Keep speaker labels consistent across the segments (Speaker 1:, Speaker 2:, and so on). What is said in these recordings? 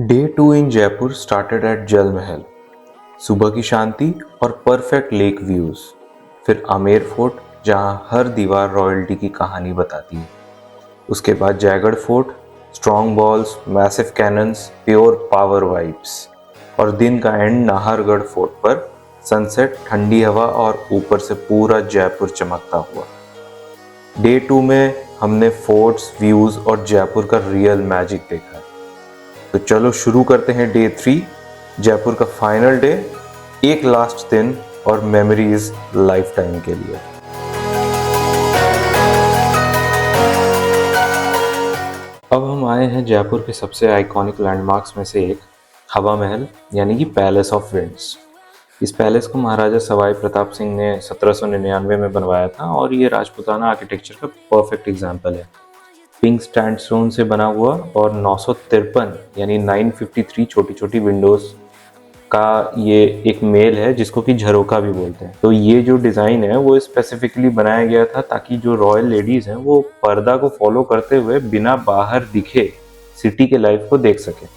Speaker 1: Day 2 in Jaipur started at जल महल। सुबह की शांति और परफेक्ट लेक व्यूज, फिर आमेर फोर्ट जहां हर दीवार रॉयल्टी की कहानी बताती है। उसके बाद Jaigarh fort, strong walls, massive cannons, pure power vibes, और दिन का एंड नाहरगढ़ फोर्ट पर सनसेट, ठंडी हवा और ऊपर से पूरा जयपुर चमकता हुआ। डे 2 में हमने फोर्ट्स, व्यूज और जयपुर का रियल मैजिक देखा है। तो चलो शुरू करते हैं डे 3, जयपुर का फाइनल डे, एक लास्ट दिन और मेमोरीज लाइफ टाइम के लिए। अब हम आए हैं जयपुर के सबसे आइकॉनिक लैंडमार्क्स में से एक, हवा महल यानी कि पैलेस ऑफ विंड्स। इस पैलेस को महाराजा सवाई प्रताप सिंह ने 1799 में बनवाया था और ये राजपूताना आर्किटेक्चर का परफेक्ट एग्जाम्पल है। पिंक सैंडस्टोन से बना हुआ और 953 यानी 953 छोटी छोटी विंडोज का ये एक मेल है जिसको कि झरोका भी बोलते हैं। तो ये जो डिज़ाइन है वो स्पेसिफिकली बनाया गया था ताकि जो रॉयल लेडीज़ हैं वो पर्दा को फॉलो करते हुए बिना बाहर दिखे सिटी के लाइफ को देख सकें।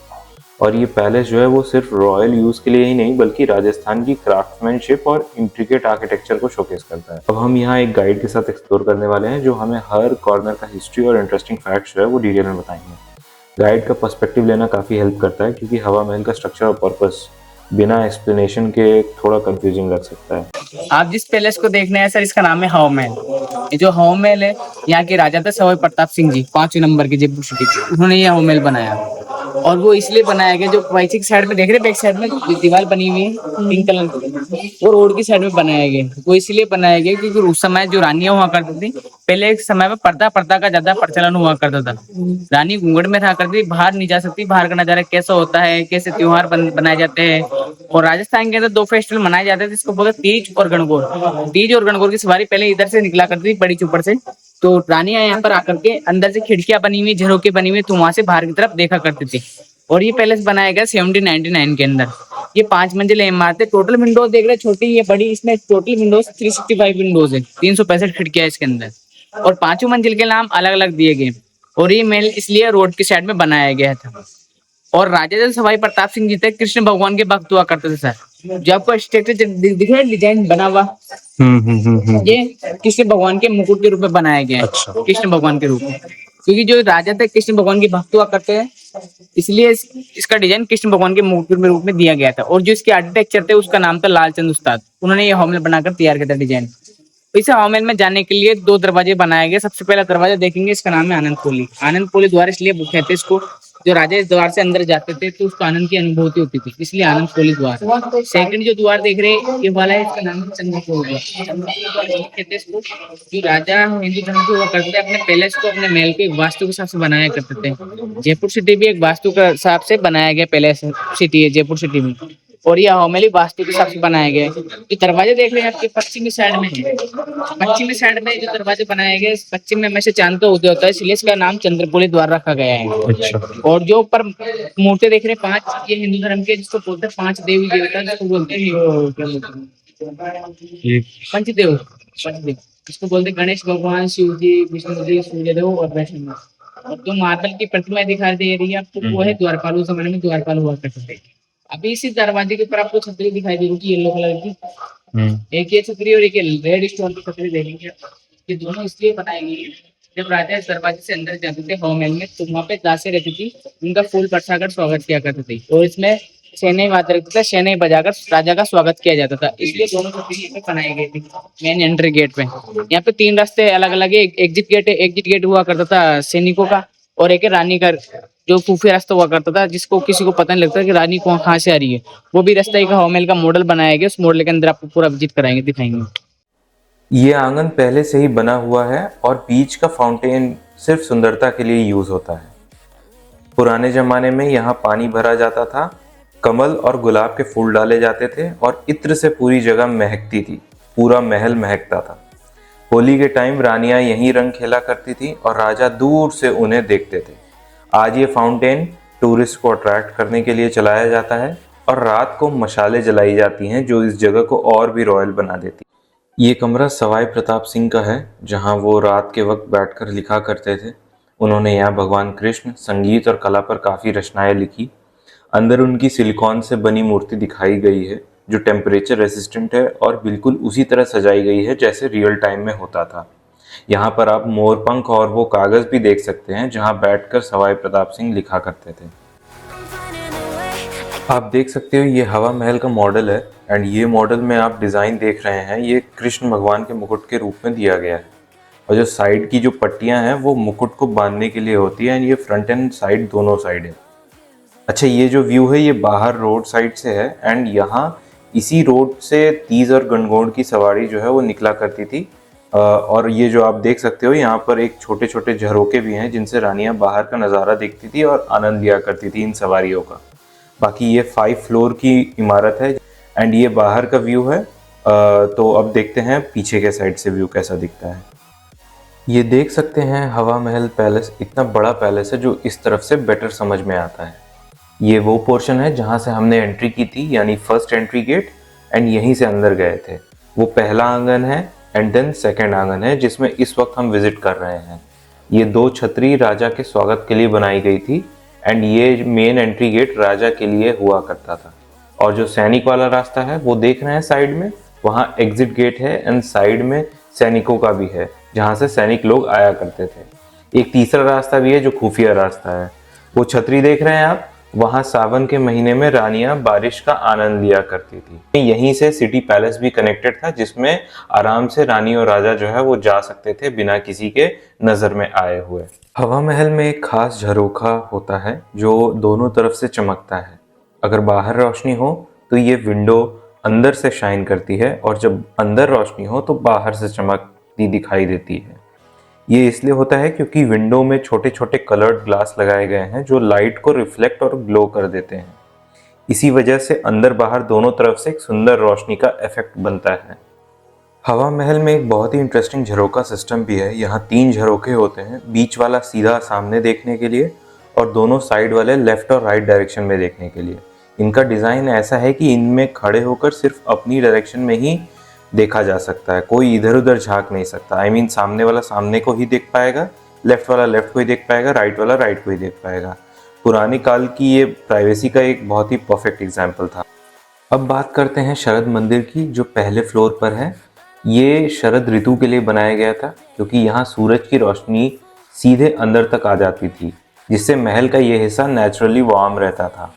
Speaker 1: और ये पैलेस जो है वो सिर्फ रॉयल यूज़ के लिए ही नहीं बल्कि राजस्थान की क्राफ्ट्समैनशिप और इंट्रिकेट आर्किटेक्चर को शोकेस करता है। अब हम यहाँ एक गाइड के साथ एक्सप्लोर करने वाले हैं जो हमें हर कॉर्नर का हिस्ट्री और इंटरेस्टिंग फैक्ट्स जो है वो डिटेल में बताएंगे। गाइड का पर्सपेक्टिव लेना काफ़ी हेल्प करता है क्योंकि हवा महल का स्ट्रक्चर और पर्पस बिना एक्सप्लेनेशन के थोड़ा कंफ्यूजिंग लग सकता है।
Speaker 2: आप जिस पैलेस को देखने हैं सर, इसका नाम है हवा महल। ये जो हवा महल है, यहाँ के राजा थे सवाई प्रताप सिंह जी, 5 नंबर के, जयपुर सिटी के। उन्होंने ये हवा महल बनाया और वो इसलिए बनाया गया, जो पीछे की साइड में देख रहे हैं, बैक साइड में दीवार बनी हुई है पिंक कलर की, वो रोड की साइड में बनाया गया। वो इसलिए बनाया गया क्योंकि उस समय जो रानियां हुआ करती थी, पहले एक समय में पर्दा का ज्यादा प्रचलन हुआ करता था। रानी घूंघट में रहा करती, बाहर नहीं जा सकती, बाहर का नजारा कैसा होता है, कैसे त्योहार बनाए जाते हैं। और राजस्थान के अंदर 2 फेस्टिवल मनाए जाते थे जिसको बोलते हैं तीज और गणगौर। तीज और गणगौर की सवारी पहले इधर से निकला करती थी, बड़ी चुपर से। तो रानियां यहाँ पर आकर के अंदर से खिड़कियां बनी हुई, झरोके बनी हुई, तो वहां से बाहर की तरफ देखा करती थी। और ये पैलेस बनाया गया 1799 के अंदर। ये 5 मंजिले इमारत है। टोटल विंडोज देख रहे हैं, छोटी ये बड़ी, इसमें टोटल विंडोज 365 विंडोज है, 365 खिड़कियां इसके अंदर। और 5 मंजिल के नाम अलग अलग दिए गए। और ये महल इसलिए रोड की साइड में बनाया गया था। और राजा सवाई प्रताप सिंह जी थे, कृष्ण भगवान के भक्त हुआ करते थे सर। जो आपको स्ट्रक्चर दिख रहा है, डिजाइन बना हुआ, ये कृष्ण भगवान के मुकुट के रूप में बनाया गया है। अच्छा। कृष्ण भगवान के रूप में, क्योंकि जो राजा थे कृष्ण भगवान के भक्त हुआ करते हैं, इसलिए इसका डिजाइन कृष्ण भगवान के मुकुट के रूप में दिया गया था। और जो इसके आर्किटेक्चर थे उसका नाम था लालचंद उस्ताद, उन्होंने ये हॉल बनाकर तैयार किया था डिजाइन। इस हॉल में जाने के लिए 2 दरवाजे बनाए गए। सबसे पहला दरवाजा देखेंगे, इसका नाम है आनंद पोली। आनंद पोली द्वार इसलिए कहते हैं इसको, जो राजा इस द्वार से अंदर जाते थे तो उसको आनंद की अनुभूति होती थी, इसलिए आनंद पोली द्वार। सेकंड जो द्वार देख रहे हैं ये वाला है, इसका नाम है चंद्रपोल द्वार। चंद्रपोल द्वार कहते हैं इसको, जो राजा हिंदू धर्म के हुआ करते थे, अपने पैलेस को, अपने महल को एक वास्तु के हिसाब से बनाया करते थे। जयपुर सिटी भी एक वास्तु के हिसाब से बनाया गया पैलेस सिटी है जयपुर सिटी में। और ये हवेली वास्तु के हिसाब से बनाया गया है। जो दरवाजे देख रहे हैं आपके पश्चिमी साइड में है, पश्चिमी साइड में जो दरवाजे बनाए गए, पश्चिम में से चांद का उदय होता है, इसलिए इसका नाम चंद्रपोली द्वार रखा गया है। अच्छा। और जो ऊपर मूर्ति देख रहे हैं 5, ये हिंदू धर्म के जिसको बोलते हैं 5 देवी देवता, जिसको बोलते हैं पंचदेव। पंचदेव इसको बोलते हैं गणेश भगवान, शिव जी, विष्णु जी, सूर्यदेव और वैष्णव। और जो मार्बल की प्रतिमा दिखाई दे रही है आपको, वो है द्वारपाल। उस समय में द्वारपाल हुआ करते थे। अभी इसी दरवाजे के ऊपर आपको छतरी दिखाई दे रही है येलो कलर की। एक ये छतरी और एक रेड स्टोन की छतरी देखेंगे। ये दोनों इसलिए बनाई गई है, जब राजा इस दरवाजे से अंदर जाते थे हवा महल में, तो वहाँ पे दासी रहती थी, उनका फूल बरसाकर स्वागत किया करते थे। और इसमें शहनाई वाद्य रहता था, शहनाई बजाकर राजा का स्वागत किया जाता था, इसलिए दोनों छतरी पे बनाई गई थी मेन एंट्री गेट पे। यहाँ पे 3 रास्ते अलग अलग है। एग्जिट गेट हुआ करता था सैनिकों का, और एक रानी का जो खुफिया रास्ता हुआ करता था, जिसको किसी को पता नहीं लगता कि रानी कहाँ से आ रही है। वो भी रास्ता एक हवा महल का मॉडल बनाया गया। उस मॉडल के अंदर आपको पूरा विजिट कराएंगे, दिखाएंगे।
Speaker 1: ये आंगन पहले से ही बना हुआ है और बीच का फाउंटेन सिर्फ सुंदरता के लिए यूज होता है। पुराने जमाने में यहाँ पानी भरा जाता था, कमल और गुलाब के फूल डाले जाते थे और इत्र से पूरी जगह महकती थी, पूरा महल महकता था। होली के टाइम रानियां यहीं रंग खेला करती थी और राजा दूर से उन्हें देखते थे। आज ये फाउंटेन टूरिस्ट को अट्रैक्ट करने के लिए चलाया जाता है और रात को मशाले जलाई जाती हैं जो इस जगह को और भी रॉयल बना देती। ये कमरा सवाई प्रताप सिंह का है जहां वो रात के वक्त बैठकर लिखा करते थे। उन्होंने यहाँ भगवान कृष्ण, संगीत और कला पर काफ़ी रचनाएं लिखी। अंदर उनकी सिलिकॉन से बनी मूर्ति दिखाई गई है जो टेम्परेचर रेसिस्टेंट है और बिल्कुल उसी तरह सजाई गई है जैसे रियल टाइम में होता था। यहाँ पर आप मोरपंख और वो कागज भी देख सकते हैं जहाँ बैठकर सवाई प्रताप सिंह लिखा करते थे। आप देख सकते हो ये हवा महल का मॉडल है एंड ये मॉडल में आप डिज़ाइन देख रहे हैं ये कृष्ण भगवान के मुकुट के रूप में दिया गया है और जो साइड की जो पट्टियां हैं वो मुकुट को बांधने के लिए होती है एंड ये फ्रंट एंड साइड दोनों साइड है। अच्छा, ये जो व्यू है ये बाहर रोड साइड से है एंड यहाँ इसी रोड से तीज और गणगौर की सवारी जो है वो निकला करती थी। और ये जो आप देख सकते हो यहाँ पर एक छोटे छोटे झरोके भी हैं जिनसे रानियां बाहर का नज़ारा देखती थी और आनंद लिया करती थी इन सवारियों का। बाकी ये 5 फ्लोर की इमारत है एंड ये बाहर का व्यू है। तो अब देखते हैं पीछे के साइड से व्यू कैसा दिखता है। ये देख सकते हैं हवा महल पैलेस इतना बड़ा पैलेस है जो इस तरफ से बेटर समझ में आता है। ये वो पोर्शन है जहाँ से हमने एंट्री की थी यानी फर्स्ट एंट्री गेट एंड यहीं से अंदर गए थे। वो पहला आंगन है एंड देन सेकेंड आंगन है जिसमें इस वक्त हम विजिट कर रहे हैं। ये 2 छतरी राजा के स्वागत के लिए बनाई गई थी एंड ये मेन एंट्री गेट राजा के लिए हुआ करता था। और जो सैनिक वाला रास्ता है वो देख रहे हैं साइड में, वहाँ एग्जिट गेट है एंड साइड में सैनिकों का भी है जहाँ से सैनिक लोग आया करते थे। एक तीसरा रास्ता भी है जो खुफिया रास्ता है। वो छतरी देख रहे हैं आप, वहाँ सावन के महीने में रानियां बारिश का आनंद लिया करती थी। यहीं से सिटी पैलेस भी कनेक्टेड था जिसमें आराम से रानी और राजा जो है वो जा सकते थे बिना किसी के नजर में आए हुए। हवा महल में एक खास झरोखा होता है जो दोनों तरफ से चमकता है। अगर बाहर रोशनी हो तो ये विंडो अंदर से शाइन करती है और जब अंदर रोशनी हो तो बाहर से चमकती दिखाई देती है। ये इसलिए होता है क्योंकि विंडो में छोटे छोटे कलर्ड ग्लास लगाए गए हैं जो लाइट को रिफ्लेक्ट और ग्लो कर देते हैं। इसी वजह से अंदर बाहर दोनों तरफ से एक सुंदर रोशनी का इफेक्ट बनता है। हवा महल में एक बहुत ही इंटरेस्टिंग झरोका सिस्टम भी है। यहाँ 3 झरोखे होते हैं, बीच वाला सीधा सामने देखने के लिए और दोनों साइड वाले लेफ्ट और राइट डायरेक्शन में देखने के लिए। इनका डिज़ाइन ऐसा है कि इनमें खड़े होकर सिर्फ अपनी डायरेक्शन में ही देखा जा सकता है, कोई इधर उधर झांक नहीं सकता। आई मीन सामने वाला सामने को ही देख पाएगा, लेफ्ट वाला लेफ्ट को ही देख पाएगा, राइट वाला राइट को ही देख पाएगा। पुराने काल की ये प्राइवेसी का एक बहुत ही परफेक्ट एग्जाम्पल था। अब बात करते हैं शरद मंदिर की जो पहले फ्लोर पर है। ये शरद ऋतु के लिए बनाया गया था क्योंकि यहाँ सूरज की रोशनी सीधे अंदर तक आ जाती थी जिससे महल का ये हिस्सा नेचुरली वार्म रहता था।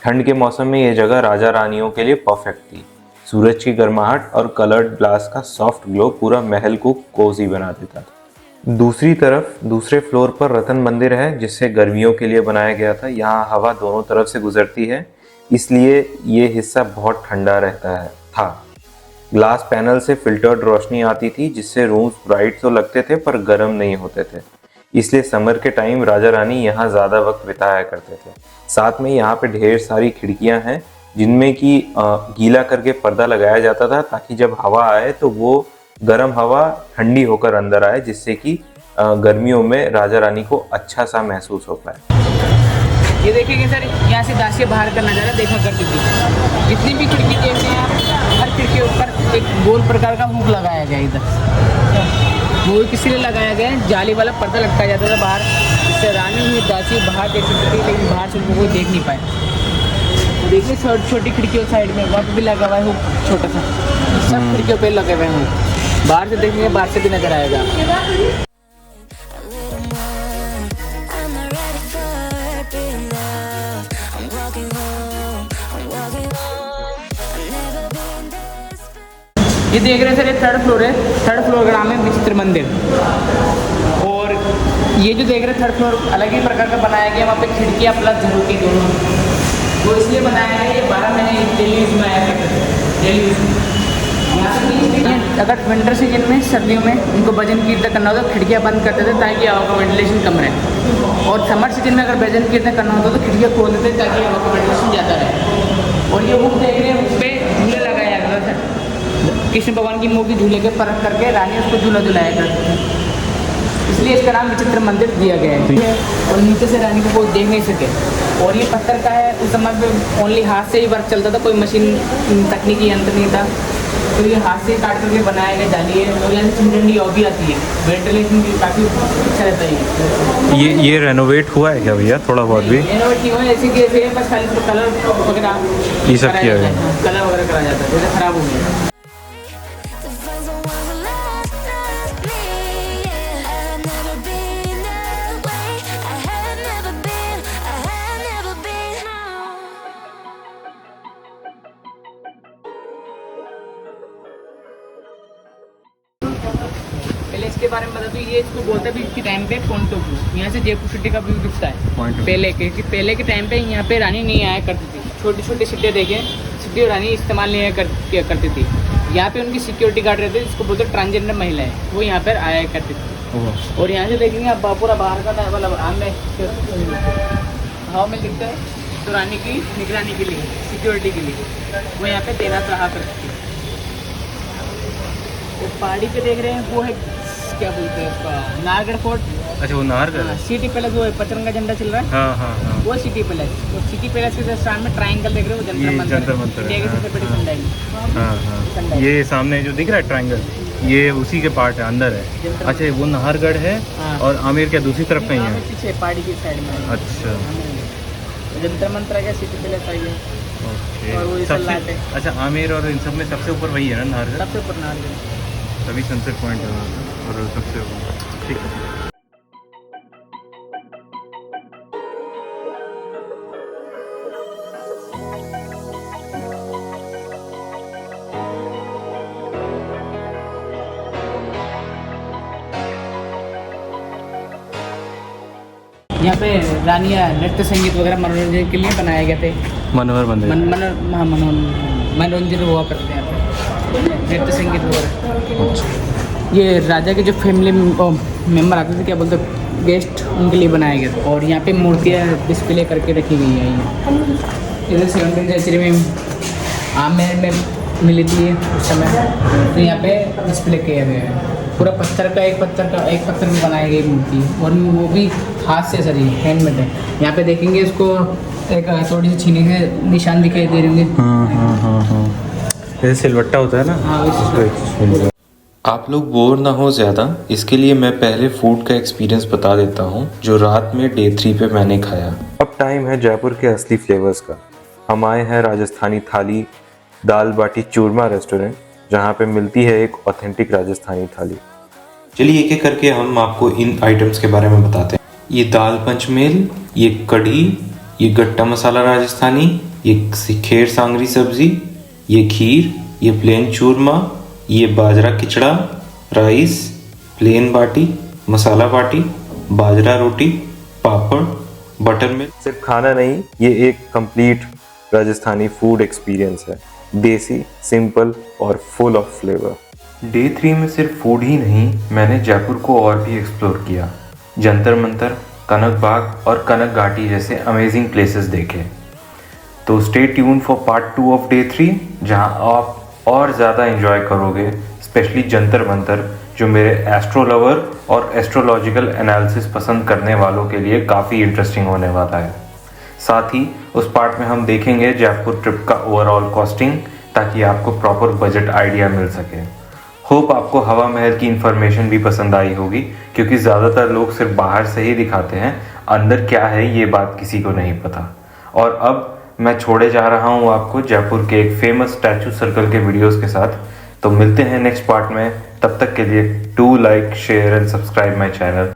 Speaker 1: ठंड के मौसम में ये जगह राजा रानियों के लिए परफेक्ट थी। सूरज की गर्माहट और कलर्ड ग्लास का सॉफ्ट ग्लो पूरा महल को कोजी बना देता था। दूसरी तरफ दूसरे फ्लोर पर रतन मंदिर है जिसे गर्मियों के लिए बनाया गया था। यहाँ हवा दोनों तरफ से गुजरती है इसलिए ये हिस्सा बहुत ठंडा रहता था। ग्लास पैनल से फिल्टर्ड रोशनी आती थी जिससे रूम्स ब्राइट तो लगते थे पर गर्म नहीं होते थे, इसलिए समर के टाइम राजा रानी यहाँ ज़्यादा वक्त बिताया करते थे। साथ में यहाँ पे ढेर सारी खिड़कियाँ हैं जिनमें कि गीला करके पर्दा लगाया जाता था ताकि जब हवा आए तो वो गर्म हवा ठंडी होकर अंदर आए जिससे कि गर्मियों में राजा रानी को अच्छा सा महसूस हो पाए।
Speaker 2: ये देखिए सर, यहाँ से दासिया बाहर का नज़ारा देखा करती थी। जितनी भी खिड़की देख रहे हैं आप, हर खिड़की के ऊपर एक गोल प्रकार का हुक लगाया गया। इधर वो किसी लिए लगाया गया है, जाली वाला पर्दा लटकाया जाता था बाहर, जिससे रानी हुई दासी बाहर देख सकती थी लेकिन बाहर से उनको कोई देख नहीं पाए। देखिए छोटी खिड़कियों साइड में वहाँ पे भी लगा हुआ है हुक, छोटा सा सब खिड़कियों पे लगे हुए हैं। बाहर से देखेंगे बाहर से भी नजर आएगा। ये देख रहे हैं सर, ये 3rd फ्लोर है। 3rd फ्लोर का नाम है विचित्र मंदिर। और ये जो देख रहे हैं 3rd फ्लोर अलग ही प्रकार का बनाया गया। वहाँ पे खिड़कियाँ प्लस झरोके दोनों, वो इसलिए बनाया है ये 12 महीने डेली यूज में आया करते थे। डेली यूज अगर विंटर सीजन में सर्दियों में उनको भजन कीर्तन करना होता तो खिड़कियाँ बंद करते थे ताकि हवा का वेंटिलेशन कम रहे। और समर सीजन में अगर भजन कीर्तन करना होता तो खिड़कियाँ खोल देते ताकि हवा का वेंटिलेशन ज़्यादा रहे। और ये बुक देख रहे हैं, उस पर झूले लगाया जाता था। कृष्ण भगवान की मूर्ति झूले के परख करके रानी उसको झूला झुलाया करते थे, इसलिए इसका नाम विचित्र मंदिर दिया गया है। और नीचे से रानी को कोई देख नहीं सके। और ये पत्थर का है। उस समय पे ओनली हाथ से ही वर्क चलता था, कोई मशीन तकनीकी यंत्र नहीं था, तो ये हाथ से काट करके बनाया गया जाली है, और यहाँ से ठंडी ठंडी हवा भी आती है, वेंटिलेशन भी काफ़ी अच्छा रहता है।
Speaker 1: ये रेनोवेट हुआ है क्या भैया थोड़ा बहुत भी?
Speaker 2: रेनोवेट नहीं हुआ, ऐसे कि ऐसे बस खाली तो कलर वगैरह
Speaker 1: ये सब किया गया?
Speaker 2: कलर वगैरह करा जाता है, जैसे ख़राब हो गया। पहले इसके बारे में बता दूँ, ये इसको बोलते हैं इसके टाइम पे पॉइंट ऑफ व्यू, यहाँ से जयपुर सिटी का व्यू दिखता है पहले के, क्योंकि पहले के टाइम पे यहाँ पे रानी नहीं आया करती थी, छोटी छोटी सिटियाँ देखें, सिटी और रानी इस्तेमाल नहीं किया करती थी। यहाँ पे उनकी सिक्योरिटी गार्ड रहते थे, जिसको बोलते हैं ट्रांसजेंडर महिलाएं, वो यहाँ पर आया करती थी। और यहाँ से देखेंगे आप पूरा बाहर का मतलब हवा में दिखता है, तो रानी की निगरानी के लिए, सिक्योरिटी के लिए वो यहाँ पे तैनात रहा करती थी। वो पहाड़ी पे देख रहे हैं, वो है क्या बोलते हैं उसका, नाहरगढ़ फोर्ट।
Speaker 1: अच्छा वो नाहरगढ़ है।
Speaker 2: सिटी पैलेस वो है, पचरंगा झंडा चल रहा है।
Speaker 1: हाँ हाँ हाँ।
Speaker 2: वो सिटी पैलेस, तो सिटी पैलेस के जस्ट सामने ट्रायंगल देख रहे हो,
Speaker 1: ये जंतर मंतर
Speaker 2: इंडिया की सबसे बड़ी संडाई।
Speaker 1: हाँ हाँ, ये सामने जो दिख रहा है ट्रायंगल, ये उसी के पार्ट है, अंदर है। अच्छा वो नाहरगढ़ है, और आमेर क्या दूसरी तरफ कहीं है?
Speaker 2: पीछे पहाड़ी की साइड में।
Speaker 1: अच्छा
Speaker 2: जंतर मंतर का सिटी पैलेस आई है।
Speaker 1: ओके।
Speaker 2: और वो ये
Speaker 1: सबसे
Speaker 2: लाइट है।
Speaker 1: अच्छा आमेर और इन सब में सबसे ऊपर वही है ना नाहरगढ़?
Speaker 2: सबसे ऊपर नाहरगढ़,
Speaker 1: तभी सनसेट पॉइंट है वहाँ पे, और सबसे ऊपर। ठीक है।
Speaker 2: यहाँ पे रानियाँ नृत्य संगीत वगैरह मनोरंजन के लिए बनाए गए थे।
Speaker 1: मनोहर मंदिर।
Speaker 2: मनोरंजन हुआ करते हैं यहाँ पे, नृत्य संगीत वगैरह। ये राजा के जो फैमिली मेम्बर आते थे, क्या बोलते गेस्ट, उनके लिए बनाए गए थे। और यहाँ पे मूर्तियाँ डिस्प्ले करके रखी गई हैं। ये इधर 17वीं सेंचुरी में आमेर में मिली थी उस समय, तो यहाँ पे डिस्प्ले किया गया है। पूरा पत्थर का एक पत्थर में बनाई गई मूर्ति, और वो भी हाथ से सजी, हैंडमेड है। यहाँ पे देखेंगे इसको एक थोड़ी सी छीनी के निशान दिखाई दे रहे होंगे।
Speaker 1: हाँ जैसे सिलवट्टा होता है ना।
Speaker 2: हाँ,
Speaker 1: आप लोग बोर ना हो ज़्यादा, इसके लिए मैं पहले फूड का एक्सपीरियंस बता देता हूँ जो रात में डे 3 पे मैंने खाया। अब टाइम है जयपुर के असली फ्लेवर्स का। हम आए हैं राजस्थानी थाली दाल बाटी चूरमा रेस्टोरेंट, जहाँ पे मिलती है एक ऑथेंटिक राजस्थानी थाली। चलिए एक एक करके हम आपको इन आइटम्स के बारे में बताते हैं। ये दाल पंचमेल, ये कढ़ी, ये गट्टा मसाला राजस्थानी, ये खेर सांगरी सब्जी, ये खीर, ये प्लेन चूरमा, ये बाजरा खिचड़ा, राइस, प्लेन बाटी, मसाला बाटी, बाजरा रोटी, पापड़, बटर मिल्क। सिर्फ खाना नहीं, ये एक कंप्लीट राजस्थानी फूड एक्सपीरियंस है, देसी, सिंपल और फुल ऑफ फ्लेवर। डे 3 में सिर्फ फूड ही नहीं, मैंने जयपुर को और भी एक्सप्लोर किया। जंतर मंतर, कनक बाग और कनक घाटी जैसे अमेजिंग प्लेसेस देखे। तो stay tune for part 2 of day 3, जहां आप और ज़्यादा एंजॉय करोगे, स्पेशली जंतर मंतर, जो मेरे एस्ट्रो लवर और एस्ट्रोलॉजिकल एनालिसिस पसंद करने वालों के लिए काफ़ी इंटरेस्टिंग होने वाला है। साथ ही उस पार्ट में हम देखेंगे जयपुर ट्रिप का ओवरऑल कॉस्टिंग, ताकि आपको प्रॉपर बजट आइडिया मिल सके। होप आपको हवा महल की इन्फॉर्मेशन भी पसंद आई होगी, क्योंकि ज़्यादातर लोग सिर्फ बाहर से ही दिखाते हैं, अंदर क्या है ये बात किसी को नहीं पता। और अब मैं छोड़े जा रहा हूँ आपको जयपुर के एक फेमस स्टैचू सर्कल के वीडियोस के साथ। तो मिलते हैं नेक्स्ट पार्ट में, तब तक के लिए do like, share and subscribe my channel.